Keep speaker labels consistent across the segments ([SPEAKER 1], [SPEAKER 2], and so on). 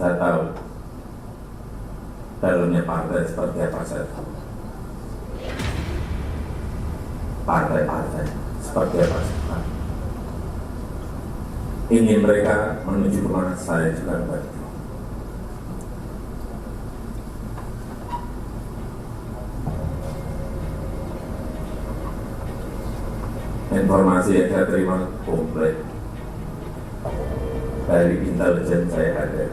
[SPEAKER 1] Saya tahu dalamnya partai seperti apa, saya tahu. Partai-partai seperti apa, saya tahu. Ingin mereka menuju kemana, saya juga begitu. Informasi yang saya terima komplit dari intelijen saya ada,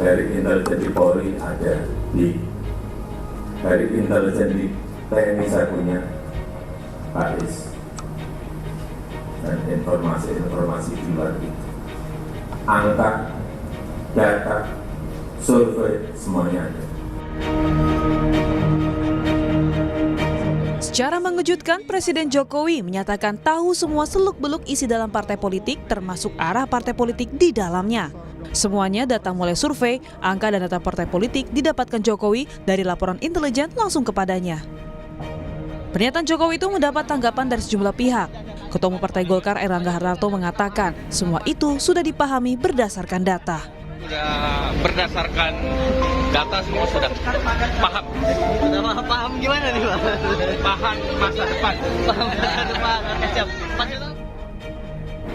[SPEAKER 1] dari intelijen di Polri ada, dari intelijen di TNI saya punya Pak Is, dan informasi-informasi di luar itu, angka, data, survei, semuanya ada.
[SPEAKER 2] Secara mengejutkan, Presiden Jokowi menyatakan tahu semua seluk-beluk isi dalam partai politik, termasuk arah partai politik di dalamnya. Semuanya datang mulai survei, angka dan data partai politik didapatkan Jokowi dari laporan intelijen langsung kepadanya. Pernyataan Jokowi itu mendapat tanggapan dari sejumlah pihak. Ketua Umum Partai Golkar Erlangga Hartarto mengatakan semua itu sudah dipahami berdasarkan data.
[SPEAKER 3] Sudah berdasarkan data, semua sudah paham.
[SPEAKER 4] Sudah paham gimana nih Pak?
[SPEAKER 3] Paham masa depan.
[SPEAKER 4] Paham masa depan. Oke, siap.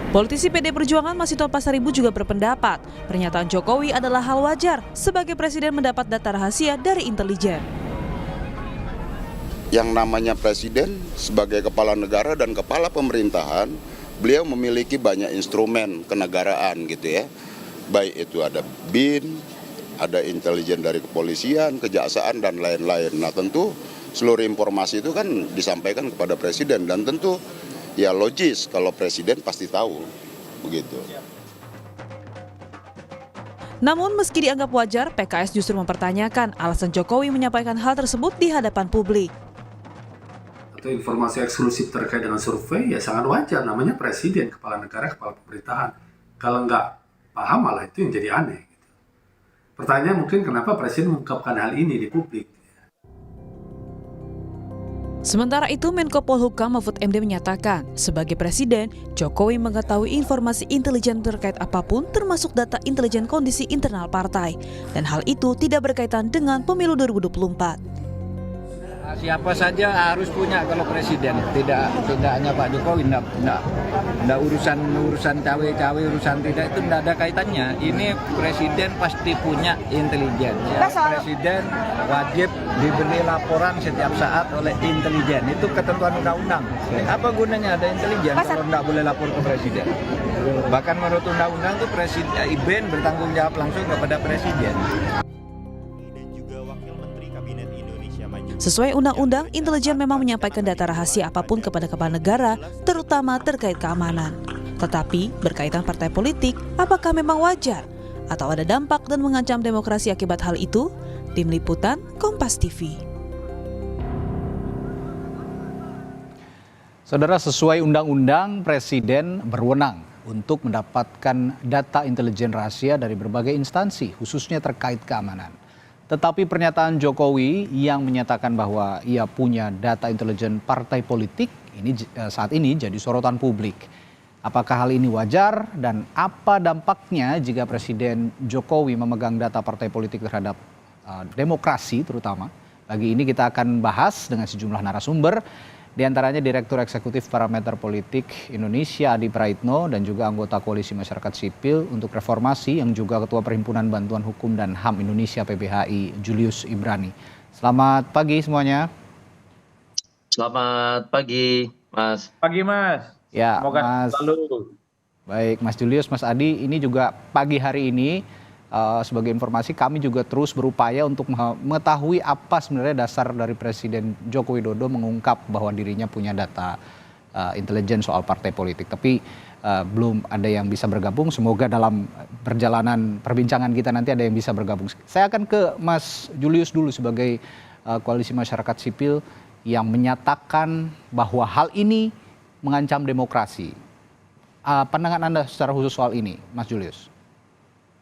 [SPEAKER 2] Politisi PD Perjuangan Masinton Pasaribu juga berpendapat pernyataan Jokowi adalah hal wajar sebagai presiden mendapat data rahasia dari intelijen.
[SPEAKER 5] Yang namanya presiden sebagai kepala negara dan kepala pemerintahan, beliau memiliki banyak instrumen kenegaraan gitu ya. Baik itu ada BIN, ada intelijen dari kepolisian, kejaksaan, dan lain-lain. Nah tentu seluruh informasi itu kan disampaikan kepada presiden, dan tentu ya logis kalau presiden pasti tahu, begitu.
[SPEAKER 2] Namun meski dianggap wajar, PKS justru mempertanyakan alasan Jokowi menyampaikan hal tersebut di hadapan publik.
[SPEAKER 6] Atau informasi eksklusif terkait dengan survei ya sangat wajar, namanya presiden, kepala negara, kepala pemerintahan. Kalau nggak paham malah itu yang jadi aneh. Pertanyaan mungkin kenapa presiden mengungkapkan hal ini di publik.
[SPEAKER 2] Sementara itu, Menko Polhukam Mahfud MD menyatakan, sebagai presiden, Jokowi mengetahui informasi intelijen terkait apapun termasuk data intelijen kondisi internal partai. Dan hal itu tidak berkaitan dengan pemilu 2024.
[SPEAKER 7] Siapa saja harus punya kalau presiden, tidak hanya Pak Jokowi, tidak urusan cawe-cawe, urusan tidak, itu tidak ada kaitannya. Ini presiden pasti punya intelijen. Ya. Presiden wajib diberi laporan setiap saat oleh intelijen. Itu ketentuan undang-undang. Apa gunanya ada intelijen kalau tidak boleh lapor ke presiden? Bahkan menurut undang-undang itu presiden IBN bertanggung jawab langsung kepada presiden.
[SPEAKER 2] Sesuai undang-undang, intelijen memang menyampaikan data rahasia apapun kepada kepala negara, terutama terkait keamanan. Tetapi, berkaitan partai politik, apakah memang wajar? Atau ada dampak dan mengancam demokrasi akibat hal itu? Tim Liputan, Kompas TV.
[SPEAKER 8] Saudara, sesuai undang-undang, Presiden berwenang untuk mendapatkan data intelijen rahasia dari berbagai instansi, khususnya terkait keamanan. Tetapi pernyataan Jokowi yang menyatakan bahwa ia punya data intelijen partai politik ini saat ini jadi sorotan publik. Apakah hal ini wajar dan apa dampaknya jika Presiden Jokowi memegang data partai politik terhadap demokrasi terutama? Pagi ini kita akan bahas dengan sejumlah narasumber, di antaranya Direktur Eksekutif Parameter Politik Indonesia Adi Praitno dan juga anggota Koalisi Masyarakat Sipil untuk Reformasi yang juga Ketua Perhimpunan Bantuan Hukum dan HAM Indonesia PBHI Julius Ibrani. Selamat pagi semuanya.
[SPEAKER 4] Selamat pagi, Mas.
[SPEAKER 3] Pagi, Mas.
[SPEAKER 8] Ya,
[SPEAKER 3] Semoga
[SPEAKER 8] Mas.
[SPEAKER 3] selalu.
[SPEAKER 8] Baik, Mas Julius, Mas Adi, ini juga pagi hari ini sebagai informasi kami juga terus berupaya untuk mengetahui apa sebenarnya dasar dari Presiden Joko Widodo mengungkap bahwa dirinya punya data intelijen soal partai politik. Tapi belum ada yang bisa bergabung. Semoga dalam perjalanan perbincangan kita nanti ada yang bisa bergabung. Saya akan ke Mas Julius dulu sebagai Koalisi Masyarakat Sipil yang menyatakan bahwa hal ini mengancam demokrasi. Pandangan Anda secara khusus soal ini, Mas Julius?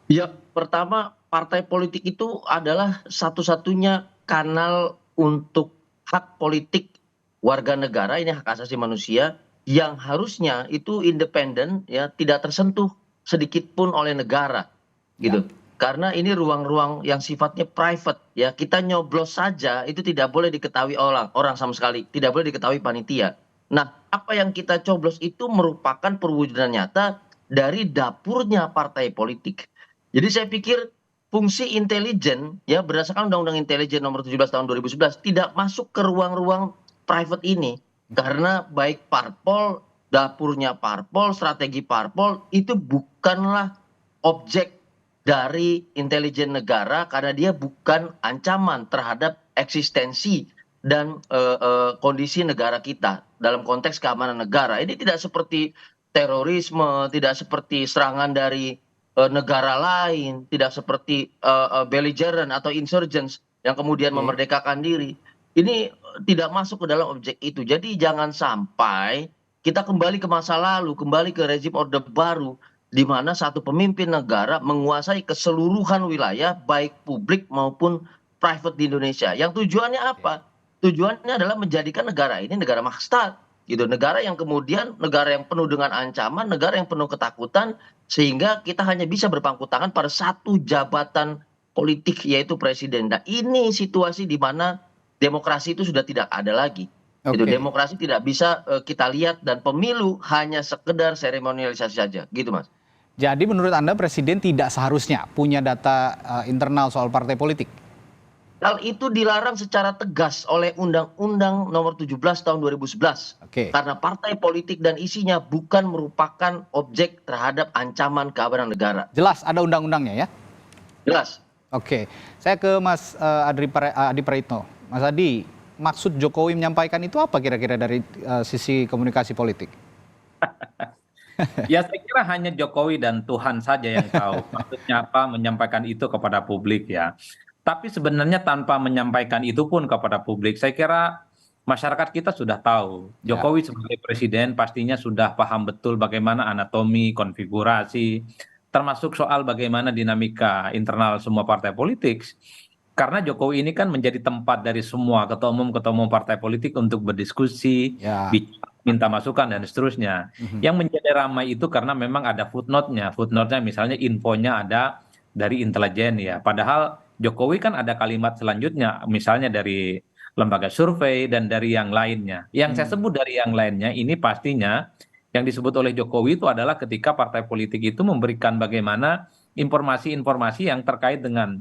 [SPEAKER 4] Ya, pertama partai politik itu adalah satu-satunya kanal untuk hak politik warga negara, ini hak asasi manusia yang harusnya itu independen, ya, tidak tersentuh sedikit pun oleh negara, gitu. Karena ini ruang-ruang yang sifatnya private, ya. Kita nyoblos saja itu tidak boleh diketahui orang sama sekali, tidak boleh diketahui panitia. Nah, apa yang kita coblos itu merupakan perwujudan nyata dari dapurnya partai politik. Jadi saya pikir fungsi intelijen, ya, berdasarkan Undang-Undang Intelijen nomor 17 tahun 2011 tidak masuk ke ruang-ruang private ini. Karena baik parpol, dapurnya parpol, strategi parpol itu bukanlah objek dari intelijen negara, karena dia bukan ancaman terhadap eksistensi dan kondisi negara kita dalam konteks keamanan negara. Ini tidak seperti terorisme, tidak seperti serangan dari negara lain, tidak seperti belligerent atau insurgents yang kemudian memerdekakan diri. Ini tidak masuk ke dalam objek itu. Jadi jangan sampai kita kembali ke masa lalu, kembali ke rezim Orde Baru, di mana satu pemimpin negara menguasai keseluruhan wilayah, baik publik maupun private di Indonesia. Yang tujuannya apa? Tujuannya adalah menjadikan negara ini negara maksat, gitu. Negara yang kemudian, negara yang penuh dengan ancaman, negara yang penuh ketakutan, sehingga kita hanya bisa berpangku tangan pada satu jabatan politik, yaitu presiden. Nah, ini situasi di mana demokrasi itu sudah tidak ada lagi. Gitu. Demokrasi tidak bisa kita lihat, dan pemilu hanya sekedar seremonialisasi saja, gitu Mas.
[SPEAKER 8] Jadi menurut Anda Presiden tidak seharusnya punya data internal soal partai politik?
[SPEAKER 4] Hal itu dilarang secara tegas oleh Undang-Undang nomor 17 tahun 2011. Karena partai politik dan isinya bukan merupakan objek terhadap ancaman keamanan negara.
[SPEAKER 8] Jelas ada undang-undangnya ya?
[SPEAKER 4] Jelas.
[SPEAKER 8] Oke, saya ke Mas Adi Praitno. Mas Adi, maksud Jokowi menyampaikan itu apa kira-kira dari sisi komunikasi politik?
[SPEAKER 3] Ya saya kira hanya Jokowi dan Tuhan saja yang tahu maksudnya apa menyampaikan itu kepada publik ya. Tapi sebenarnya tanpa menyampaikan itu pun kepada publik, saya kira masyarakat kita sudah tahu. Jokowi sebagai presiden pastinya sudah paham betul bagaimana anatomi, konfigurasi, termasuk soal bagaimana dinamika internal semua partai politik. Karena Jokowi ini kan menjadi tempat dari semua ketua umum partai politik untuk berdiskusi, minta masukan dan seterusnya. Yang menjadi ramai itu karena memang ada footnote-nya. Footnote-nya misalnya infonya ada dari intelijen ya. Padahal Jokowi kan ada kalimat selanjutnya, misalnya dari lembaga survei dan dari yang lainnya. Yang saya sebut dari yang lainnya ini pastinya yang disebut oleh Jokowi itu adalah ketika partai politik itu memberikan bagaimana informasi-informasi yang terkait dengan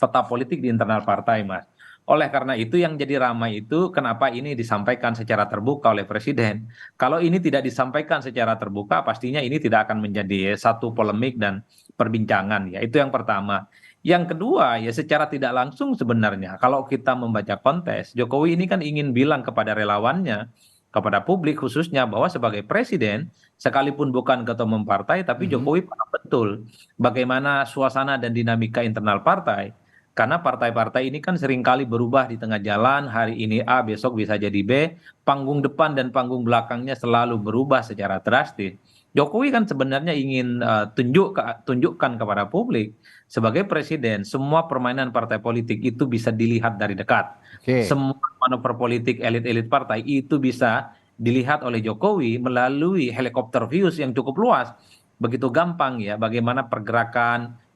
[SPEAKER 3] peta politik di internal partai, Mas. Oleh karena itu yang jadi ramai itu kenapa ini disampaikan secara terbuka oleh Presiden. Kalau ini tidak disampaikan secara terbuka, pastinya ini tidak akan menjadi satu polemik dan perbincangan ya. Itu yang pertama. Yang kedua ya secara tidak langsung sebenarnya kalau kita membaca konteks, Jokowi ini kan ingin bilang kepada relawannya, kepada publik khususnya bahwa sebagai presiden, sekalipun bukan ketua umum partai, tapi Jokowi paham betul bagaimana suasana dan dinamika internal partai. Karena partai-partai ini kan seringkali berubah di tengah jalan, hari ini A, besok bisa jadi B, panggung depan dan panggung belakangnya selalu berubah secara drastis. Jokowi kan sebenarnya ingin tunjukkan kepada publik, sebagai presiden, semua permainan partai politik itu bisa dilihat dari dekat. Semua manuver politik elit-elit partai itu bisa dilihat oleh Jokowi melalui helikopter views yang cukup luas. Begitu gampang ya, bagaimana pergerakan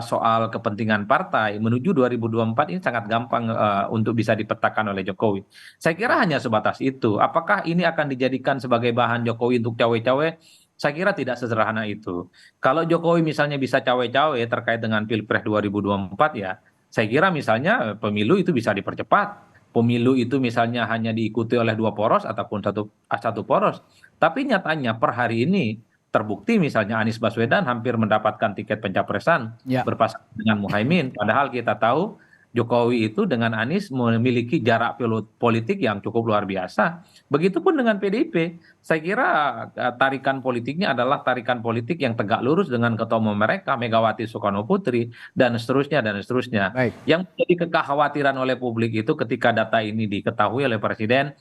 [SPEAKER 3] soal kepentingan partai menuju 2024 ini sangat gampang untuk bisa dipetakan oleh Jokowi. Saya kira hanya sebatas itu. Apakah ini akan dijadikan sebagai bahan Jokowi untuk cawe-cawe? Saya kira tidak sesederhana itu. Kalau Jokowi misalnya bisa cawe-cawe terkait dengan Pilpres 2024 ya, saya kira misalnya pemilu itu bisa dipercepat. Pemilu itu misalnya hanya diikuti oleh 2 poros ataupun satu poros. Tapi nyatanya per hari ini terbukti misalnya Anies Baswedan hampir mendapatkan tiket pencapresan berpasangan dengan Muhaimin. Padahal kita tahu Jokowi itu dengan Anies memiliki jarak politik yang cukup luar biasa. Begitupun dengan PDIP. Saya kira tarikan politiknya adalah tarikan politik yang tegak lurus dengan ketua umum mereka, Megawati Soekarno Putri, dan seterusnya, dan seterusnya. Yang menjadi kekhawatiran oleh publik itu ketika data ini diketahui oleh Presiden,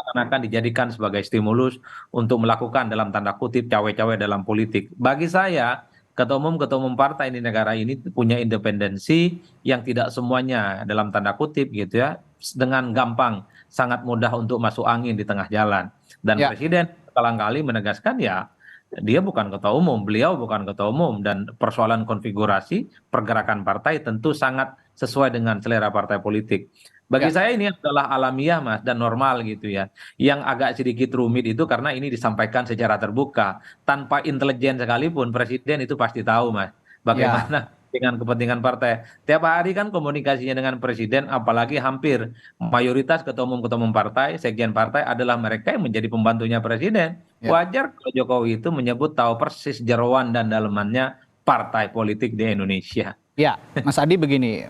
[SPEAKER 3] akan dijadikan sebagai stimulus untuk melakukan dalam tanda kutip cawe-cawe dalam politik. Bagi saya, ketua umum partai di negara ini punya independensi yang tidak semuanya dalam tanda kutip gitu ya, dengan gampang, sangat mudah untuk masuk angin di tengah jalan. Dan Presiden kali menegaskan ya, Dia bukan ketua umum, beliau bukan ketua umum, dan persoalan konfigurasi pergerakan partai tentu sangat sesuai dengan selera partai politik. Bagi
[SPEAKER 8] Ya,
[SPEAKER 3] saya ini adalah alamiah, Mas, dan normal gitu ya. Yang agak sedikit rumit itu karena ini disampaikan secara terbuka, tanpa intelijen sekalipun presiden itu pasti tahu, Mas,
[SPEAKER 8] ya,
[SPEAKER 3] bagaimana dengan kepentingan partai. Tiap hari kan komunikasinya dengan presiden, apalagi hampir mayoritas ketua umum partai, sekjen partai adalah mereka yang menjadi pembantunya presiden.
[SPEAKER 8] ya.
[SPEAKER 3] Wajar kalau Jokowi itu menyebut tahu persis jeroan dan dalemannya partai politik di Indonesia.
[SPEAKER 8] Ya, Mas Adi begini,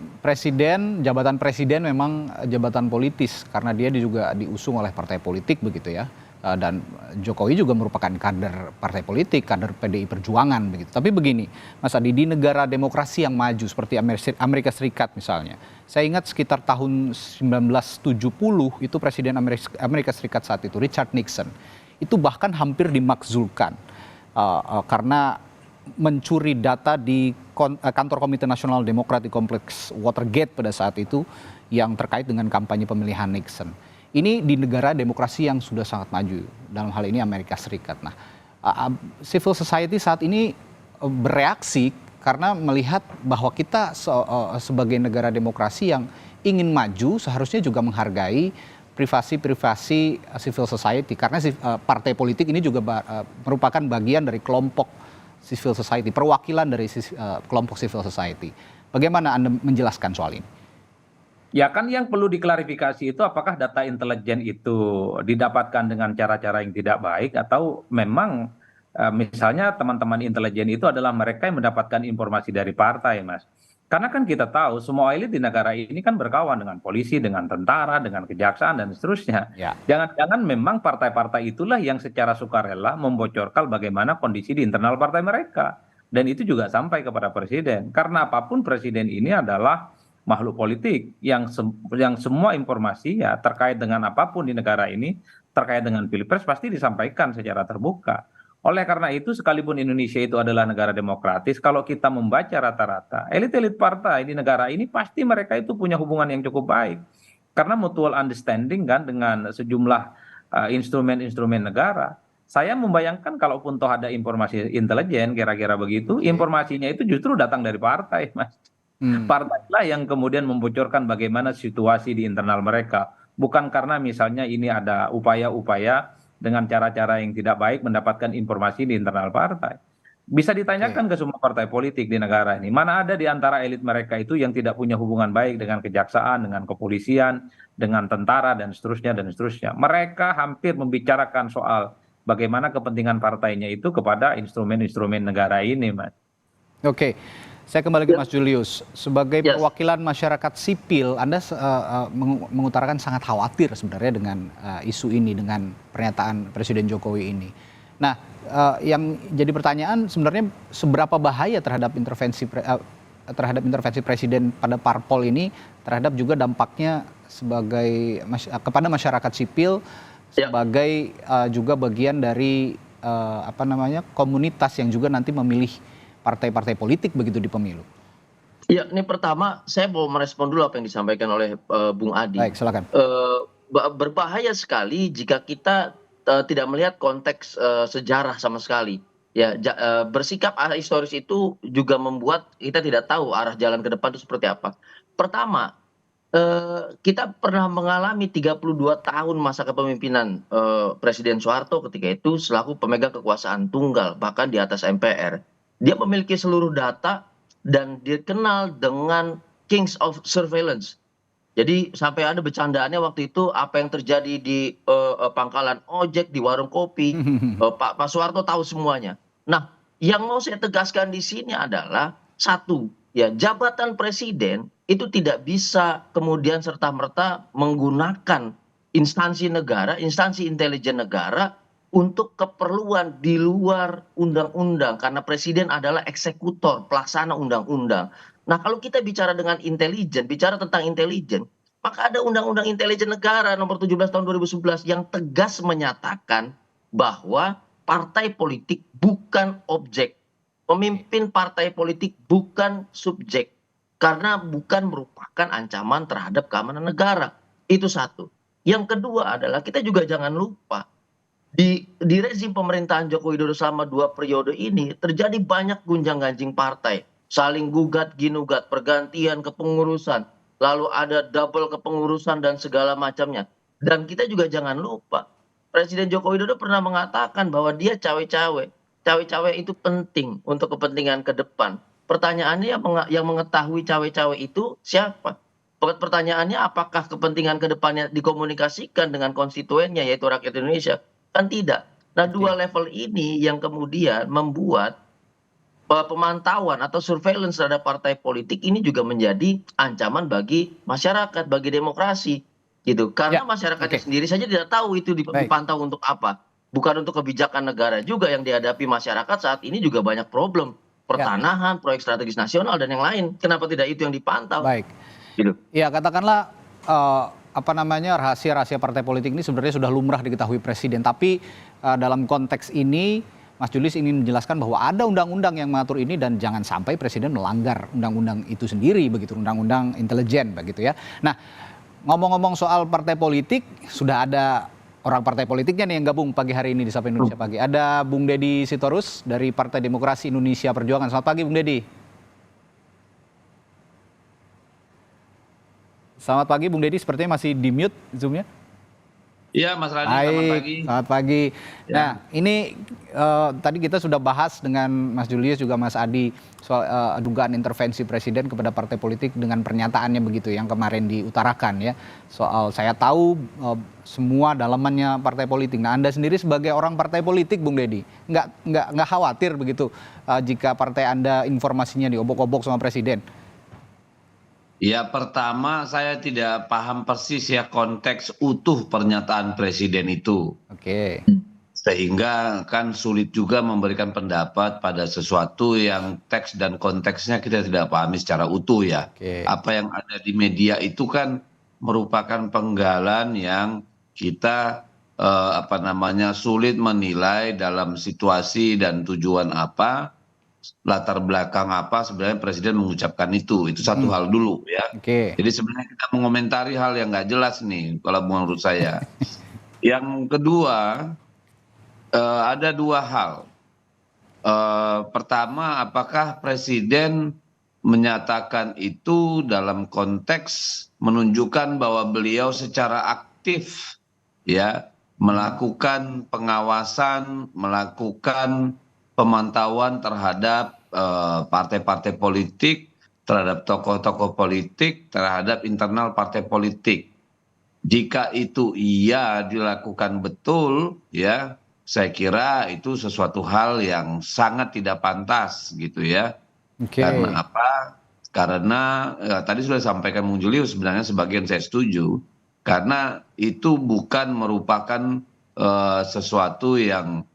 [SPEAKER 8] jabatan presiden memang jabatan politis karena dia juga diusung oleh partai politik begitu ya. Dan Jokowi juga merupakan kader partai politik, kader PDI Perjuangan begitu. Tapi begini, Mas Adi, di negara demokrasi yang maju seperti Amerika Serikat misalnya. Saya ingat sekitar tahun 1970 itu Presiden Amerika Serikat saat itu Richard Nixon itu bahkan hampir dimakzulkan karena mencuri data di kantor Komite Nasional Demokrat di kompleks Watergate pada saat itu yang terkait dengan kampanye pemilihan Nixon. Ini di negara demokrasi yang sudah sangat maju, dalam hal ini Amerika Serikat. Nah, civil society saat ini bereaksi karena melihat bahwa kita sebagai negara demokrasi yang ingin maju seharusnya juga menghargai privasi civil society karena partai politik ini juga merupakan bagian dari kelompok civil society, perwakilan dari kelompok civil society. Bagaimana Anda menjelaskan soal ini?
[SPEAKER 3] Ya kan yang perlu diklarifikasi itu apakah data intelijen itu didapatkan dengan cara-cara yang tidak baik atau memang misalnya teman-teman intelijen itu adalah mereka yang mendapatkan informasi dari partai, Mas. Karena kan kita tahu semua elit di negara ini kan berkawan dengan polisi, dengan tentara, dengan kejaksaan dan seterusnya.
[SPEAKER 8] Ya.
[SPEAKER 3] Jangan-jangan memang partai-partai itulah yang secara sukarela membocorkan bagaimana kondisi di internal partai mereka. Dan itu juga sampai kepada presiden. Karena apapun presiden ini adalah makhluk politik yang semua informasi ya terkait dengan apapun di negara ini, terkait dengan pilpres pasti disampaikan secara terbuka. Oleh karena itu, sekalipun Indonesia itu adalah negara demokratis, kalau kita membaca rata-rata elit-elit partai di negara ini pasti mereka itu punya hubungan yang cukup baik karena mutual understanding kan dengan sejumlah instrumen-instrumen negara. Saya membayangkan kalaupun toh ada informasi intelijen kira-kira begitu, informasinya itu justru datang dari partai, Mas. Partailah yang kemudian membocorkan bagaimana situasi di internal mereka. Bukan karena misalnya ini ada upaya-upaya dengan cara-cara yang tidak baik mendapatkan informasi di internal partai. Bisa ditanyakan ke semua partai politik di negara ini. Mana ada di antara elit mereka itu yang tidak punya hubungan baik dengan kejaksaan, dengan kepolisian, dengan tentara, dan seterusnya, dan seterusnya. Mereka hampir membicarakan soal bagaimana kepentingan partainya itu kepada instrumen-instrumen negara ini, Mas.
[SPEAKER 8] Oke. Saya kembali ke Mas Julius. Sebagai
[SPEAKER 4] Yes.
[SPEAKER 8] perwakilan masyarakat sipil, Anda mengutarakan sangat khawatir sebenarnya dengan isu ini, dengan pernyataan Presiden Jokowi ini. Nah, yang jadi pertanyaan sebenarnya seberapa bahaya terhadap intervensi Presiden pada parpol ini, terhadap juga dampaknya kepada masyarakat sipil sebagai juga bagian dari komunitas yang juga nanti memilih partai-partai politik begitu di pemilu.
[SPEAKER 4] Ya, ini pertama saya mau merespon dulu apa yang disampaikan oleh Bung Adi.
[SPEAKER 8] Baik, silakan.
[SPEAKER 4] Berbahaya sekali jika kita tidak melihat konteks sejarah sama sekali. Ya, bersikap historis itu juga membuat kita tidak tahu arah jalan ke depan itu seperti apa. Pertama, kita pernah mengalami 32 tahun masa kepemimpinan Presiden Soeharto ketika itu selaku pemegang kekuasaan tunggal, bahkan di atas MPR. Dia memiliki seluruh data dan dikenal dengan Kings of Surveillance. Jadi sampai ada bercandaannya waktu itu apa yang terjadi di pangkalan ojek, di warung kopi, Pak Soeharto tahu semuanya. Nah, yang mau saya tegaskan di sini adalah satu, ya jabatan presiden itu tidak bisa kemudian serta-merta menggunakan instansi negara, instansi intelijen negara untuk keperluan di luar undang-undang karena presiden adalah eksekutor pelaksana undang-undang. Nah, kalau kita bicara dengan intelijen, bicara tentang intelijen, maka ada Undang-Undang Intelijen Negara nomor 17 tahun 2011 yang tegas menyatakan bahwa partai politik bukan objek. Pemimpin partai politik bukan subjek karena bukan merupakan ancaman terhadap keamanan negara. Itu satu. Yang kedua adalah kita juga jangan lupa Di rezim pemerintahan Joko Widodo selama 2 periode ini terjadi banyak gunjang-ganjing partai, saling gugat ginugat, pergantian kepengurusan, lalu ada double kepengurusan dan segala macamnya. Dan kita juga jangan lupa, Presiden Joko Widodo pernah mengatakan bahwa dia cawe-cawe. Cawe-cawe itu penting untuk kepentingan ke depan. Pertanyaannya yang mengetahui cawe-cawe itu siapa? Pertanyaannya apakah kepentingan ke depannya dikomunikasikan dengan konstituennya yaitu rakyat Indonesia? Kan tidak. Nah, dua level ini yang kemudian membuat pemantauan atau surveillance terhadap partai politik ini juga menjadi ancaman bagi masyarakat, bagi demokrasi, gitu. Karena masyarakatnya sendiri saja tidak tahu itu dipantau untuk apa. Bukan untuk kebijakan negara juga yang dihadapi masyarakat saat ini juga banyak problem. Pertanahan, proyek strategis nasional, dan yang lain. Kenapa tidak itu yang dipantau?
[SPEAKER 8] Baik.
[SPEAKER 4] Gitu.
[SPEAKER 8] Ya, katakanlah rahasia-rahasia partai politik ini sebenarnya sudah lumrah diketahui presiden. Tapi dalam konteks ini, Mas Julius ingin menjelaskan bahwa ada undang-undang yang mengatur ini dan jangan sampai presiden melanggar undang-undang itu sendiri, begitu, undang-undang intelijen, begitu ya. Nah, ngomong-ngomong soal partai politik, sudah ada orang partai politiknya nih yang gabung pagi hari ini di Sapa Indonesia Pagi. Ada Bung Deddy Sitorus dari Partai Demokrasi Indonesia Perjuangan. Selamat pagi, Bung Deddy. Selamat pagi, Bung Deddy. Sepertinya masih di mute Zoom-nya.
[SPEAKER 3] Iya, Mas Radi, selamat pagi.
[SPEAKER 8] Selamat pagi.
[SPEAKER 3] Ya.
[SPEAKER 8] Nah, ini tadi kita sudah bahas dengan Mas Julius juga Mas Adi soal dugaan intervensi presiden kepada partai politik dengan pernyataannya begitu yang kemarin diutarakan ya. Soal saya tahu semua dalamannya partai politik. Nah, Anda sendiri sebagai orang partai politik, Bung Deddy, nggak khawatir begitu jika partai Anda informasinya diobok-obok sama presiden?
[SPEAKER 9] Ya, pertama saya tidak paham persis ya konteks utuh pernyataan presiden itu.
[SPEAKER 8] Oke.
[SPEAKER 9] Sehingga kan sulit juga memberikan pendapat pada sesuatu yang teks dan konteksnya kita tidak pahami secara utuh ya.
[SPEAKER 8] Oke.
[SPEAKER 9] Apa yang ada di media itu kan merupakan penggalan yang kita sulit menilai dalam situasi dan tujuan apa, latar belakang apa sebenarnya presiden mengucapkan itu satu hal dulu ya.
[SPEAKER 8] Oke.
[SPEAKER 9] Jadi sebenarnya kita mengomentari hal yang nggak jelas nih kalau menurut saya. Yang kedua, ada dua hal. Pertama, apakah presiden menyatakan itu dalam konteks menunjukkan bahwa beliau secara aktif ya melakukan pengawasan, melakukan pemantauan terhadap partai-partai politik, terhadap tokoh-tokoh politik, terhadap internal partai politik. Jika itu iya dilakukan betul, ya, saya kira itu sesuatu hal yang sangat tidak pantas, gitu ya.
[SPEAKER 8] Oke.
[SPEAKER 9] Karena apa? Karena tadi sudah disampaikan Bung Julius, sebenarnya sebagian saya setuju, karena itu bukan merupakan sesuatu yang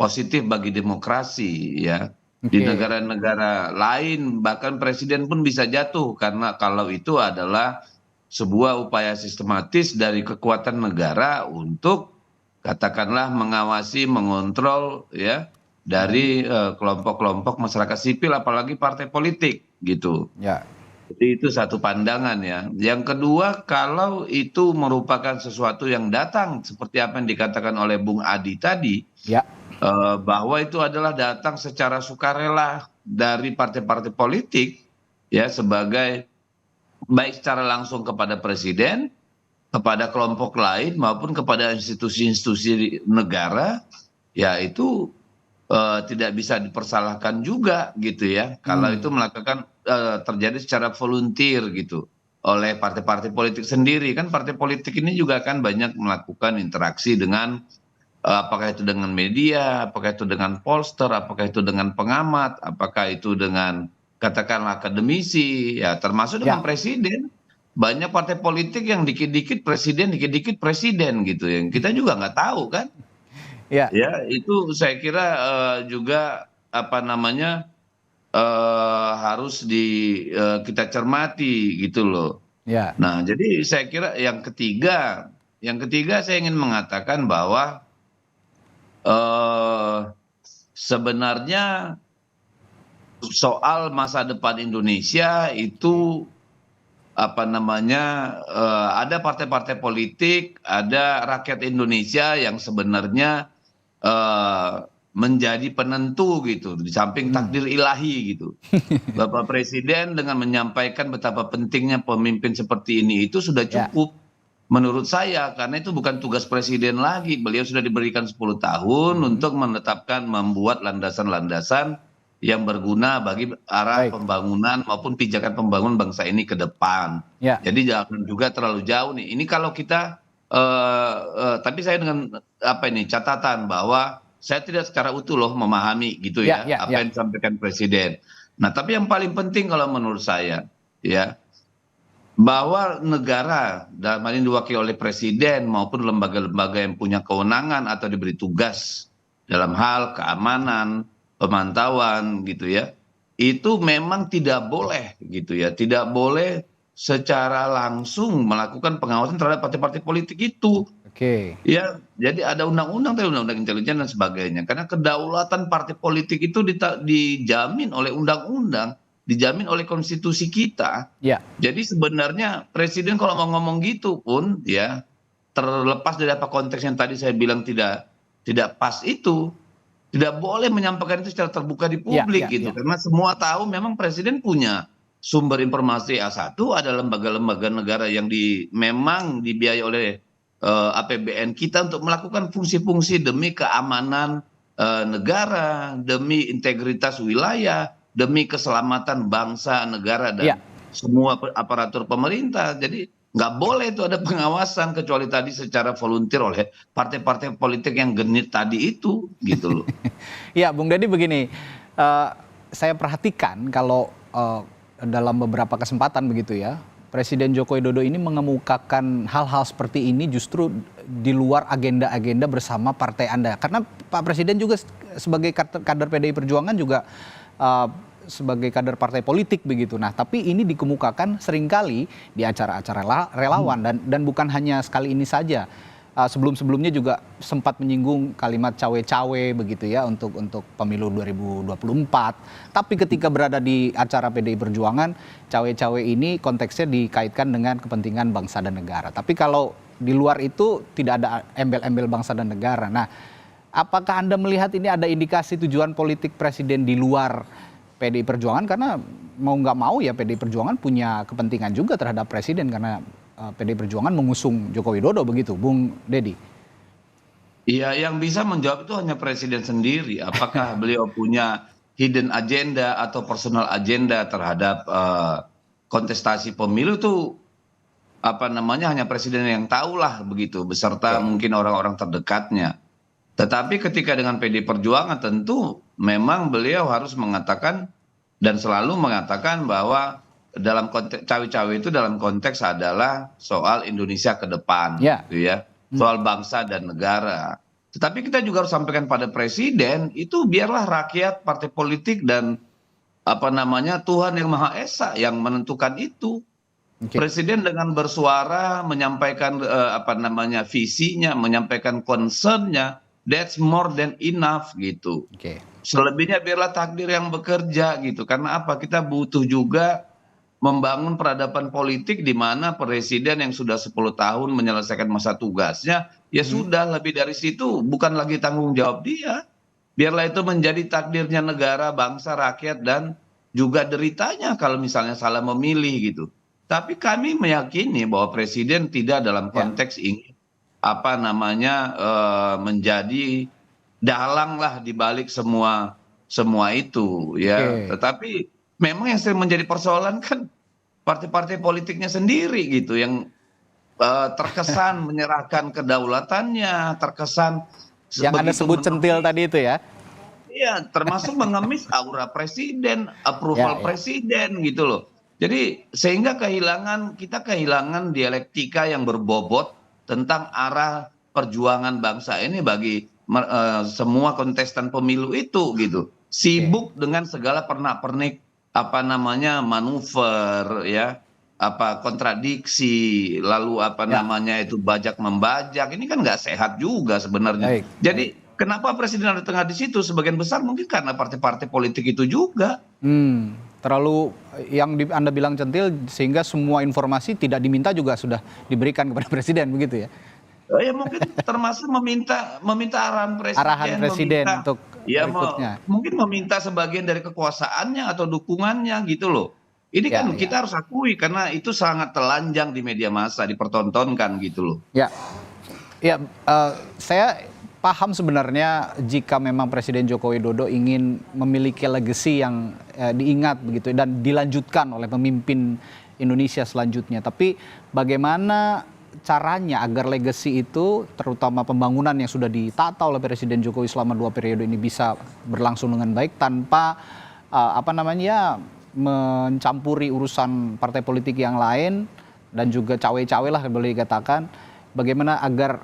[SPEAKER 9] positif bagi demokrasi ya. Di negara-negara lain bahkan presiden pun bisa jatuh karena kalau itu adalah sebuah upaya sistematis dari kekuatan negara untuk katakanlah mengawasi, mengontrol ya dari kelompok-kelompok masyarakat sipil apalagi partai politik gitu.
[SPEAKER 8] Ya.
[SPEAKER 9] Jadi itu satu pandangan ya. Yang kedua, kalau itu merupakan sesuatu yang datang seperti apa yang dikatakan oleh Bung Adi tadi.
[SPEAKER 8] Ya.
[SPEAKER 9] Bahwa itu adalah datang secara sukarela dari partai-partai politik ya sebagai baik secara langsung kepada presiden, kepada kelompok lain maupun kepada institusi-institusi negara ya itu tidak bisa dipersalahkan juga gitu ya kalau itu melakukan terjadi secara volunteer gitu oleh partai-partai politik sendiri. Kan partai politik ini juga kan banyak melakukan interaksi dengan apakah itu dengan media, apakah itu dengan pollster, apakah itu dengan pengamat, apakah itu dengan katakanlah akademisi, ya termasuk dengan presiden. Banyak partai politik yang dikit-dikit presiden gitu. Yang kita juga nggak tahu kan.
[SPEAKER 8] Ya.
[SPEAKER 9] Ya itu saya kira juga harus kita cermati gitu loh.
[SPEAKER 8] Ya.
[SPEAKER 9] Nah jadi saya kira yang ketiga saya ingin mengatakan bahwa sebenarnya soal masa depan Indonesia itu ada partai-partai politik, ada rakyat Indonesia yang sebenarnya menjadi penentu gitu, di samping takdir ilahi gitu. Bapak Presiden dengan menyampaikan betapa pentingnya pemimpin seperti ini itu sudah cukup menurut saya, karena itu bukan tugas Presiden lagi. Beliau sudah diberikan 10 tahun untuk menetapkan, membuat landasan-landasan yang berguna bagi arah pembangunan maupun pijakan pembangunan bangsa ini ke depan. Jadi jangan juga terlalu jauh nih. Ini kalau kita, tapi saya dengan catatan bahwa saya tidak secara utuh loh memahami gitu ya, apa yang disampaikan Presiden. Nah, tapi yang paling penting kalau menurut saya ya, bahwa negara dalam hal ini diwakili oleh Presiden maupun lembaga-lembaga yang punya kewenangan atau diberi tugas dalam hal keamanan, pemantauan gitu ya, itu memang tidak boleh gitu ya, tidak boleh secara langsung melakukan pengawasan terhadap partai-partai politik itu. Ya, jadi ada undang-undang, undang-undang intelijen dan sebagainya. Karena kedaulatan partai politik itu dijamin oleh undang-undang, dijamin oleh konstitusi kita. Jadi sebenarnya Presiden kalau mau ngomong gitu pun ya, terlepas dari apa konteks yang tadi saya bilang tidak pas itu, tidak boleh menyampaikan itu secara terbuka di publik gitu. Karena semua tahu memang Presiden punya sumber informasi. A1 ada lembaga-lembaga negara yang memang dibiayai oleh APBN kita untuk melakukan fungsi-fungsi demi keamanan negara, demi integritas wilayah, demi keselamatan bangsa, negara, dan semua aparatur pemerintah. Jadi nggak boleh itu ada pengawasan kecuali tadi secara volunteer oleh partai-partai politik yang genit tadi itu, gitu loh.
[SPEAKER 8] Ya, Bung Deddy begini, saya perhatikan kalau dalam beberapa kesempatan begitu ya, Presiden Joko Widodo ini mengemukakan hal-hal seperti ini justru di luar agenda-agenda bersama partai Anda. Karena Pak Presiden juga sebagai kader PDI Perjuangan juga sebagai kader partai politik begitu. Nah, tapi ini dikemukakan seringkali di acara-acara relawan dan bukan hanya sekali ini saja. Sebelum-sebelumnya juga sempat menyinggung kalimat cawe-cawe begitu ya untuk pemilu 2024. Tapi ketika berada di acara PDI Perjuangan, cawe-cawe ini konteksnya dikaitkan dengan kepentingan bangsa dan negara. Tapi kalau di luar itu tidak ada embel-embel bangsa dan negara. Nah, apakah Anda melihat ini ada indikasi tujuan politik Presiden di luar PDI Perjuangan? Karena mau nggak mau ya PDI Perjuangan punya kepentingan juga terhadap Presiden karena PDI Perjuangan mengusung Joko Widodo begitu, Bung Deddy.
[SPEAKER 9] Iya, yang bisa menjawab itu hanya Presiden sendiri. Apakah beliau punya hidden agenda atau personal agenda terhadap kontestasi pemilu itu hanya Presiden yang tahulah begitu, beserta mungkin orang-orang terdekatnya. Tetapi ketika dengan PDI Perjuangan tentu memang beliau harus mengatakan dan selalu mengatakan bahwa dalam konteks cawe-cawe itu dalam konteks adalah soal Indonesia ke depan, gitu ya, soal bangsa dan negara. Tetapi kita juga harus sampaikan pada Presiden itu biarlah rakyat, partai politik dan Tuhan yang Maha Esa yang menentukan itu. Presiden dengan bersuara menyampaikan visinya, menyampaikan concernnya, that's more than enough gitu. Selebihnya biarlah takdir yang bekerja gitu. Karena apa? Kita butuh juga membangun peradaban politik di mana Presiden yang sudah 10 tahun menyelesaikan masa tugasnya, ya sudah lebih dari situ bukan lagi tanggung jawab dia. Biarlah itu menjadi takdirnya negara, bangsa, rakyat, dan juga deritanya kalau misalnya salah memilih gitu. Tapi kami meyakini bahwa Presiden tidak dalam konteks ingin menjadi dalang lah di balik semua itu ya. Tetapi memang yang sering menjadi persoalan kan partai-partai politiknya sendiri gitu yang terkesan menyerahkan kedaulatannya, terkesan
[SPEAKER 8] yang Anda sebut centil tadi itu ya.
[SPEAKER 9] Iya, termasuk mengemis aura Presiden, approval Presiden gitu loh. Jadi sehingga kita kehilangan dialektika yang berbobot tentang arah perjuangan bangsa ini bagi semua kontestan pemilu itu gitu. Sibuk dengan segala pernak-pernik manuver ya, kontradiksi, lalu itu bajak membajak. Ini kan nggak sehat juga sebenarnya. Jadi kenapa Presiden ada tengah di situ? Sebagian besar mungkin karena partai-partai politik itu juga.
[SPEAKER 8] Terlalu yang Anda bilang centil sehingga semua informasi tidak diminta juga sudah diberikan kepada Presiden begitu ya.
[SPEAKER 9] Ya mungkin termasuk meminta
[SPEAKER 8] Arahan presiden
[SPEAKER 9] meminta,
[SPEAKER 8] untuk
[SPEAKER 9] ya
[SPEAKER 8] berikutnya.
[SPEAKER 9] mungkin meminta sebagian dari kekuasaannya atau dukungannya gitu loh. Ini
[SPEAKER 8] Ya,
[SPEAKER 9] kan
[SPEAKER 8] ya.
[SPEAKER 9] kita harus akui karena itu sangat telanjang di media massa, dipertontonkan gitu loh.
[SPEAKER 8] Ya, ya, saya paham sebenarnya jika memang Presiden Joko Widodo ingin memiliki legacy yang diingat begitu dan dilanjutkan oleh pemimpin Indonesia selanjutnya. Tapi bagaimana caranya agar legacy itu, terutama pembangunan yang sudah ditata oleh Presiden Jokowi selama 2 periode ini bisa berlangsung dengan baik tanpa mencampuri urusan partai politik yang lain dan juga cawe-cawe lah boleh dikatakan. Bagaimana agar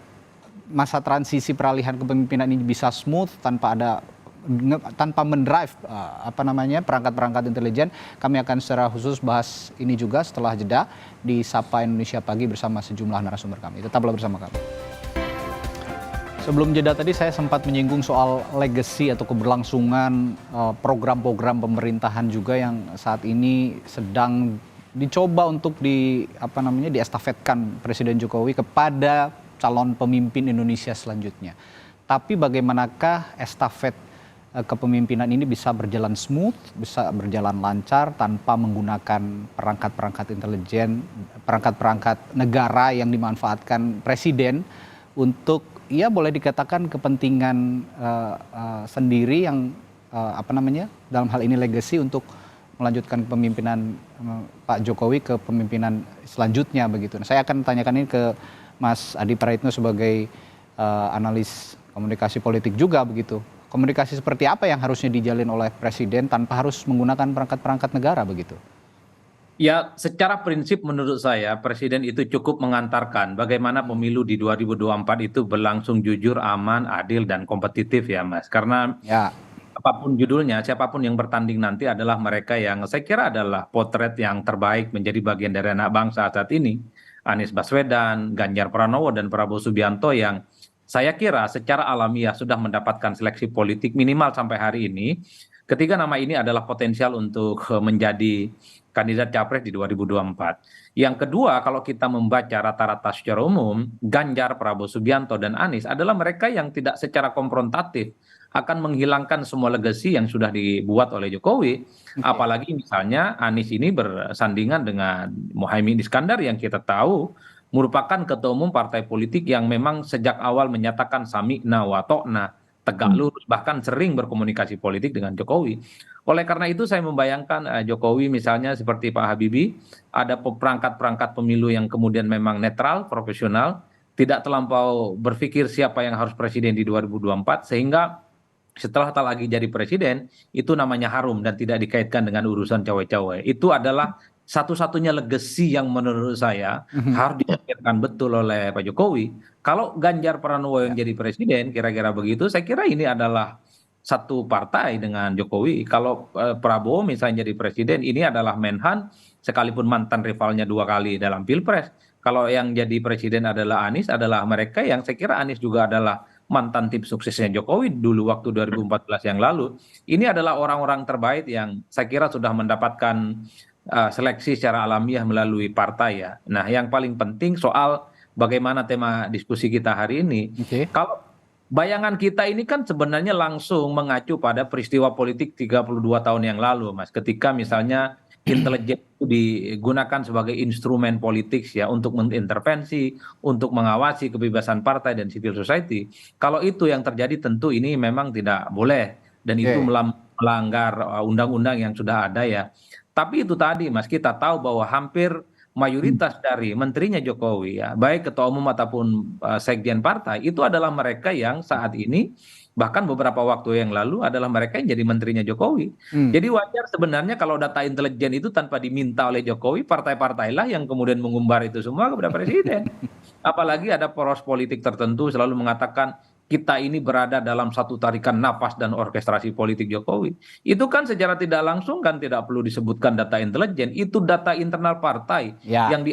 [SPEAKER 8] masa transisi peralihan kepemimpinan ini bisa smooth tanpa mendrive perangkat-perangkat intelijen. Kami akan secara khusus bahas ini juga setelah jeda di Sapa Indonesia Pagi bersama sejumlah narasumber kami. Tetaplah bersama kami. Sebelum jeda tadi saya sempat menyinggung soal legacy atau keberlangsungan program-program pemerintahan juga yang saat ini sedang dicoba untuk diestafetkan Presiden Jokowi kepada calon pemimpin Indonesia selanjutnya. Tapi bagaimanakah estafet kepemimpinan ini bisa berjalan smooth, bisa berjalan lancar tanpa menggunakan perangkat-perangkat intelijen, perangkat-perangkat negara yang dimanfaatkan Presiden untuk boleh dikatakan kepentingan sendiri yang dalam hal ini legacy untuk melanjutkan kepemimpinan Pak Jokowi ke pemimpinan selanjutnya begitu. Nah, saya akan tanyakan ini ke Mas Adi Praitno sebagai analis komunikasi politik juga begitu. Komunikasi seperti apa yang harusnya dijalin oleh Presiden tanpa harus menggunakan perangkat-perangkat negara begitu?
[SPEAKER 3] Ya, secara prinsip menurut saya Presiden itu cukup mengantarkan bagaimana pemilu di 2024 itu berlangsung jujur, aman, adil, dan kompetitif ya Mas. Karena apapun judulnya, siapapun yang bertanding nanti adalah mereka yang saya kira adalah potret yang terbaik menjadi bagian dari anak bangsa saat ini. Anies Baswedan, Ganjar Pranowo, dan Prabowo Subianto yang saya kira secara alamiah sudah mendapatkan seleksi politik minimal sampai hari ini. Ketiga nama ini adalah potensial untuk menjadi kandidat capres di 2024. Yang kedua, kalau kita membaca rata-rata secara umum, Ganjar, Prabowo Subianto, dan Anies adalah mereka yang tidak secara konfrontatif akan menghilangkan semua legasi yang sudah dibuat oleh Jokowi. Apalagi misalnya Anies ini bersandingan dengan Muhaimin Iskandar yang kita tahu merupakan ketua umum partai politik yang memang sejak awal menyatakan sami'na wa ta'na, tegak lurus, bahkan sering berkomunikasi politik dengan Jokowi. Oleh karena itu saya membayangkan Jokowi misalnya seperti Pak Habibie, ada perangkat-perangkat pemilu yang kemudian memang netral, profesional, tidak terlampau berpikir siapa yang harus presiden di 2024, sehingga setelah tak lagi jadi presiden, itu namanya harum dan tidak dikaitkan dengan urusan cawe-cawe. Itu adalah satu-satunya legacy yang menurut saya harus dipikirkan betul oleh Pak Jokowi. Kalau Ganjar Pranowo yang jadi presiden, kira-kira begitu, saya kira ini adalah satu partai dengan Jokowi. Kalau Prabowo misalnya jadi presiden, ini adalah Menhan, sekalipun mantan rivalnya 2 kali dalam Pilpres. Kalau yang jadi presiden adalah Anies, adalah mereka yang saya kira Anies juga adalah mantan tim suksesnya Jokowi dulu waktu 2014 yang lalu. Ini adalah orang-orang terbaik yang saya kira sudah mendapatkan seleksi secara alamiah melalui partai ya. Nah, yang paling penting soal bagaimana tema diskusi kita hari ini. Kalau bayangan kita ini kan sebenarnya langsung mengacu pada peristiwa politik 32 tahun yang lalu, Mas. Ketika misalnya intelijen itu digunakan sebagai instrumen politik ya untuk mengintervensi, untuk mengawasi kebebasan partai dan civil society. Kalau itu yang terjadi tentu ini memang tidak boleh dan itu melanggar undang-undang yang sudah ada ya. Tapi itu tadi Mas, kita tahu bahwa hampir mayoritas dari menterinya Jokowi ya, baik ketua umum ataupun sekjen partai, itu adalah mereka yang saat ini bahkan beberapa waktu yang lalu adalah mereka yang jadi menterinya Jokowi. Jadi wajar sebenarnya kalau data intelijen itu tanpa diminta oleh Jokowi, partai-partailah yang kemudian mengumbar itu semua kepada presiden. Apalagi ada poros politik tertentu selalu mengatakan kita ini berada dalam satu tarikan napas dan orkestrasi politik Jokowi. Itu kan secara tidak langsung kan tidak perlu disebutkan data intelijen, itu data internal partai yang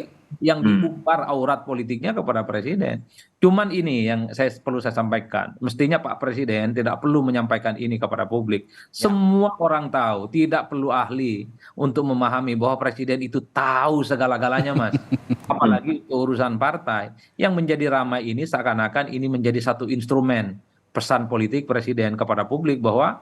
[SPEAKER 3] yang diumbar aurat politiknya kepada presiden. Cuman ini yang perlu saya sampaikan, mestinya Pak Presiden tidak perlu menyampaikan ini kepada publik. Semua orang tahu, tidak perlu ahli untuk memahami bahwa presiden itu tahu segala-galanya, Mas. Apalagi urusan partai. Yang menjadi ramai ini seakan-akan ini menjadi satu instrumen pesan politik presiden kepada publik bahwa